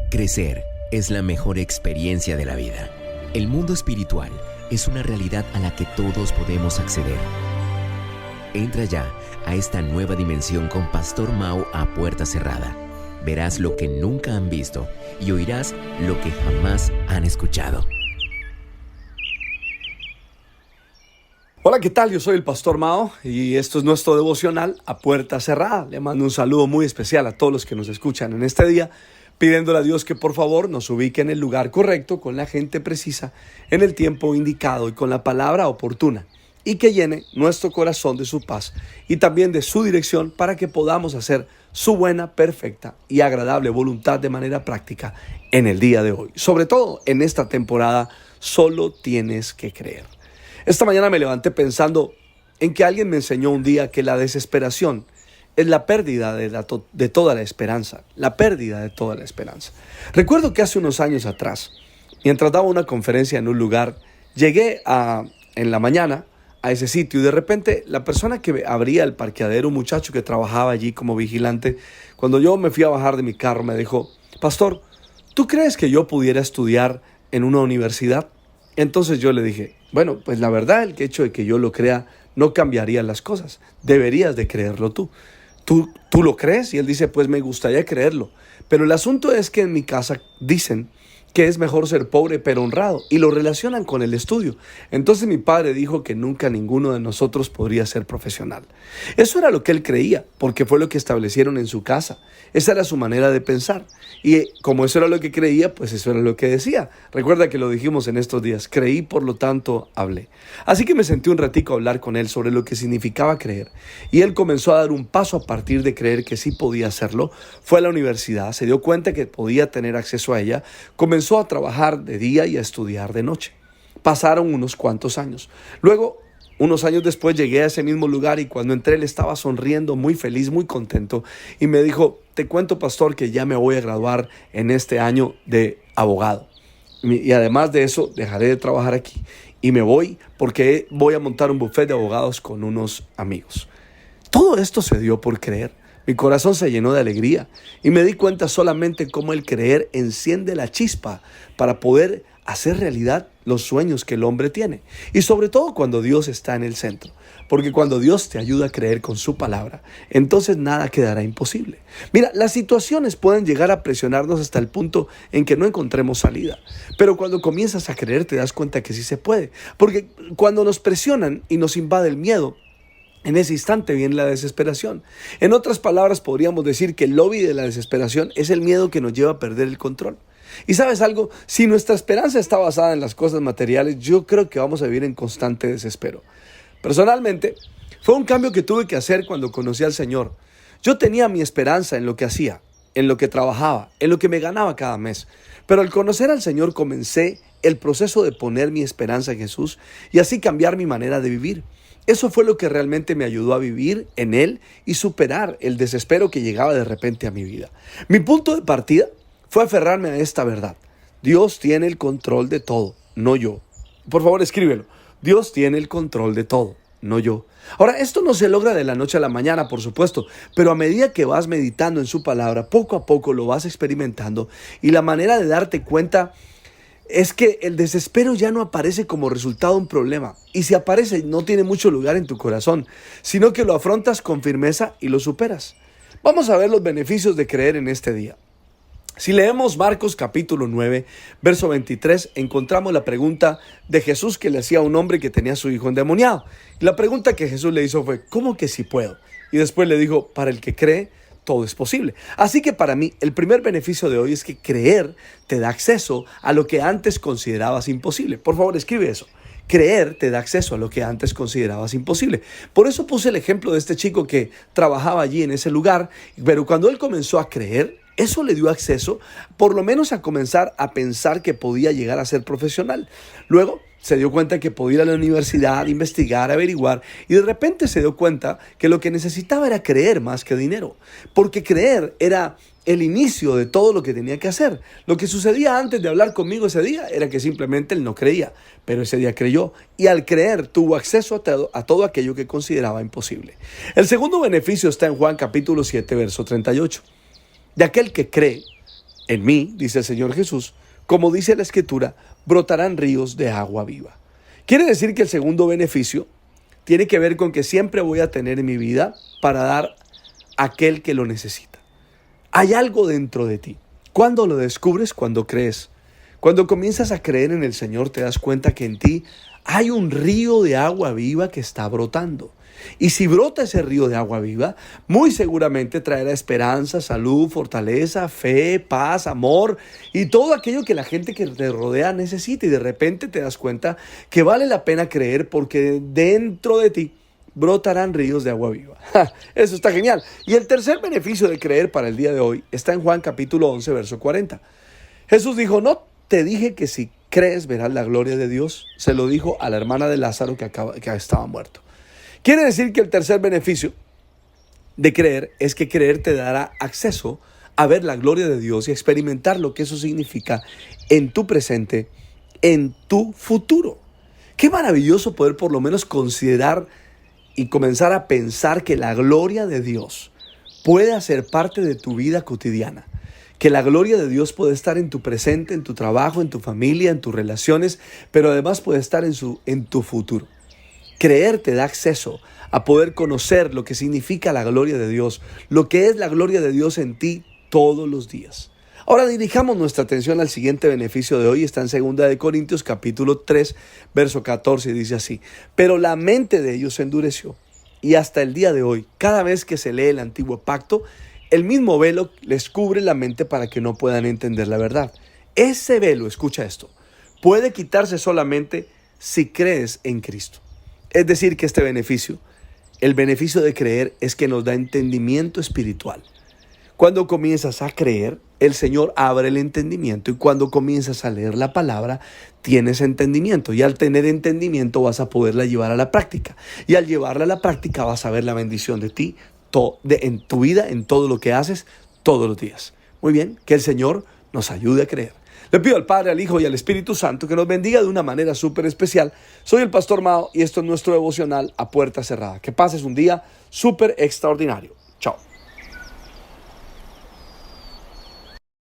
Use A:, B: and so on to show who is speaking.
A: Crecer es la mejor experiencia de la vida. El mundo espiritual es una realidad a la que todos podemos acceder. Entra ya a esta nueva dimensión con Pastor Mau a puerta cerrada. Verás lo que nunca han visto y oirás lo que jamás han escuchado.
B: Hola, ¿qué tal? Yo soy el Pastor Mao y esto es nuestro devocional a puerta cerrada. Le mando un saludo muy especial a todos los que nos escuchan en este día, pidiéndole a Dios que por favor nos ubique en el lugar correcto, con la gente precisa, en el tiempo indicado y con la palabra oportuna, y que llene nuestro corazón de su paz y también de su dirección para que podamos hacer su buena, perfecta y agradable voluntad de manera práctica en el día de hoy. Sobre todo en esta temporada, solo tienes que creer. Esta mañana me levanté pensando en que alguien me enseñó un día que la desesperación es la pérdida de toda la esperanza. La pérdida de toda la esperanza. Recuerdo que hace unos años atrás, mientras daba una conferencia en un lugar, llegué en la mañana a ese sitio y de repente la persona que abría el parqueadero, un muchacho que trabajaba allí como vigilante, cuando yo me fui a bajar de mi carro me dijo: Pastor, ¿tú crees que yo pudiera estudiar en una universidad? Entonces yo le dije: bueno, pues la verdad, el hecho de que yo lo crea no cambiaría las cosas. Deberías de creerlo tú. ¿Tú lo crees? Y él dice: pues me gustaría creerlo. Pero el asunto es que en mi casa dicen que es mejor ser pobre pero honrado y lo relacionan con el estudio. Entonces mi padre dijo que nunca ninguno de nosotros podría ser profesional. Eso era lo que él creía, porque fue lo que establecieron en su casa. Esa era su manera de pensar. Y como eso era lo que creía, pues eso era lo que decía. Recuerda que lo dijimos en estos días: creí, por lo tanto hablé. Así que me senté un ratico a hablar con él sobre lo que significaba creer. Y él comenzó a dar un paso a partir de creer que sí podía hacerlo. Fue a la universidad, se dio cuenta que podía tener acceso a ella, comenzó a trabajar de día y a estudiar de noche. Pasaron unos cuantos años. Luego, unos años después, llegué a ese mismo lugar y cuando entré él estaba sonriendo, muy feliz, muy contento. Y me dijo: te cuento, pastor, que ya me voy a graduar en este año de abogado. Y además de eso, dejaré de trabajar aquí y me voy porque voy a montar un buffet de abogados con unos amigos. Todo esto se dio por creer. Mi corazón se llenó de alegría y me di cuenta solamente cómo el creer enciende la chispa para poder hacer realidad los sueños que el hombre tiene. Y sobre todo cuando Dios está en el centro. Porque cuando Dios te ayuda a creer con su palabra, entonces nada quedará imposible. Mira, las situaciones pueden llegar a presionarnos hasta el punto en que no encontremos salida. Pero cuando comienzas a creer te das cuenta que sí se puede. Porque cuando nos presionan y nos invade el miedo, en ese instante viene la desesperación. En otras palabras, podríamos decir que el lobby de la desesperación es el miedo que nos lleva a perder el control. Y ¿sabes algo? Si nuestra esperanza está basada en las cosas materiales, yo creo que vamos a vivir en constante desespero. Personalmente, fue un cambio que tuve que hacer cuando conocí al Señor. Yo tenía mi esperanza en lo que hacía, en lo que trabajaba, en lo que me ganaba cada mes. Pero al conocer al Señor comencé el proceso de poner mi esperanza en Jesús y así cambiar mi manera de vivir. Eso fue lo que realmente me ayudó a vivir en Él y superar el desespero que llegaba de repente a mi vida. Mi punto de partida fue aferrarme a esta verdad: Dios tiene el control de todo, no yo. Por favor, escríbelo: Dios tiene el control de todo, no yo. Ahora, esto no se logra de la noche a la mañana, por supuesto, pero a medida que vas meditando en su palabra, poco a poco lo vas experimentando y la manera de darte cuenta es que el desespero ya no aparece como resultado de un problema. Y si aparece, no tiene mucho lugar en tu corazón, sino que lo afrontas con firmeza y lo superas. Vamos a ver los beneficios de creer en este día. Si leemos Marcos capítulo 9, verso 23, encontramos la pregunta de Jesús que le hacía a un hombre que tenía a su hijo endemoniado. Y la pregunta que Jesús le hizo fue: ¿cómo que sí puedo? Y después le dijo: para el que cree, todo es posible. Así que para mí, el primer beneficio de hoy es que creer te da acceso a lo que antes considerabas imposible. Por favor, escribe eso. Creer te da acceso a lo que antes considerabas imposible. Por eso puse el ejemplo de este chico que trabajaba allí en ese lugar, pero cuando él comenzó a creer, eso le dio acceso, por lo menos a comenzar a pensar que podía llegar a ser profesional. Luego se dio cuenta que podía ir a la universidad, investigar, averiguar, y de repente se dio cuenta que lo que necesitaba era creer más que dinero, porque creer era el inicio de todo lo que tenía que hacer. Lo que sucedía antes de hablar conmigo ese día era que simplemente él no creía, pero ese día creyó, y al creer tuvo acceso a todo aquello que consideraba imposible. El segundo beneficio está en Juan capítulo 7, verso 38. De aquel que cree, En mí, dice el Señor Jesús, como dice la Escritura, brotarán ríos de agua viva. Quiere decir que el segundo beneficio tiene que ver con que siempre voy a tener en mi vida para dar a aquel que lo necesita. Hay algo dentro de ti. ¿Cuándo lo descubres? Cuando crees. Cuando comienzas a creer en el Señor, te das cuenta que en ti hay un río de agua viva que está brotando. Y si brota ese río de agua viva, muy seguramente traerá esperanza, salud, fortaleza, fe, paz, amor y todo aquello que la gente que te rodea necesita. Y de repente te das cuenta que vale la pena creer porque dentro de ti brotarán ríos de agua viva. Eso está genial. Y el tercer beneficio de creer para el día de hoy está en Juan capítulo 11, verso 40. Jesús dijo, no te dije que si crees verás la gloria de Dios. Se lo dijo a la hermana de Lázaro que estaba muerto. Quiere decir que el tercer beneficio de creer es que creer te dará acceso a ver la gloria de Dios y experimentar lo que eso significa en tu presente, en tu futuro. Qué maravilloso poder por lo menos considerar y comenzar a pensar que la gloria de Dios puede hacer parte de tu vida cotidiana. Que la gloria de Dios puede estar en tu presente, en tu trabajo, en tu familia, en tus relaciones, pero además puede estar en tu futuro. Creer te da acceso a poder conocer lo que significa la gloria de Dios, lo que es la gloria de Dios en ti todos los días. Ahora dirijamos nuestra atención al siguiente beneficio de hoy. Está en 2 Corintios capítulo 3, verso 14, y dice así: pero la mente de ellos se endureció, y hasta el día de hoy, cada vez que se lee el antiguo pacto, el mismo velo les cubre la mente para que no puedan entender la verdad. Ese velo, escucha esto, puede quitarse solamente si crees en Cristo. Es decir, que este beneficio, el beneficio de creer, es que nos da entendimiento espiritual. Cuando comienzas a creer, el Señor abre el entendimiento, y cuando comienzas a leer la palabra, tienes entendimiento. Y al tener entendimiento vas a poderla llevar a la práctica. Y al llevarla a la práctica vas a ver la bendición de ti en tu vida, en todo lo que haces todos los días. Muy bien, que el Señor nos ayude a creer. Le pido al Padre, al Hijo y al Espíritu Santo que nos bendiga de una manera súper especial. Soy el Pastor Mao y esto es nuestro devocional A Puerta Cerrada. Que pases un día súper extraordinario. Chao.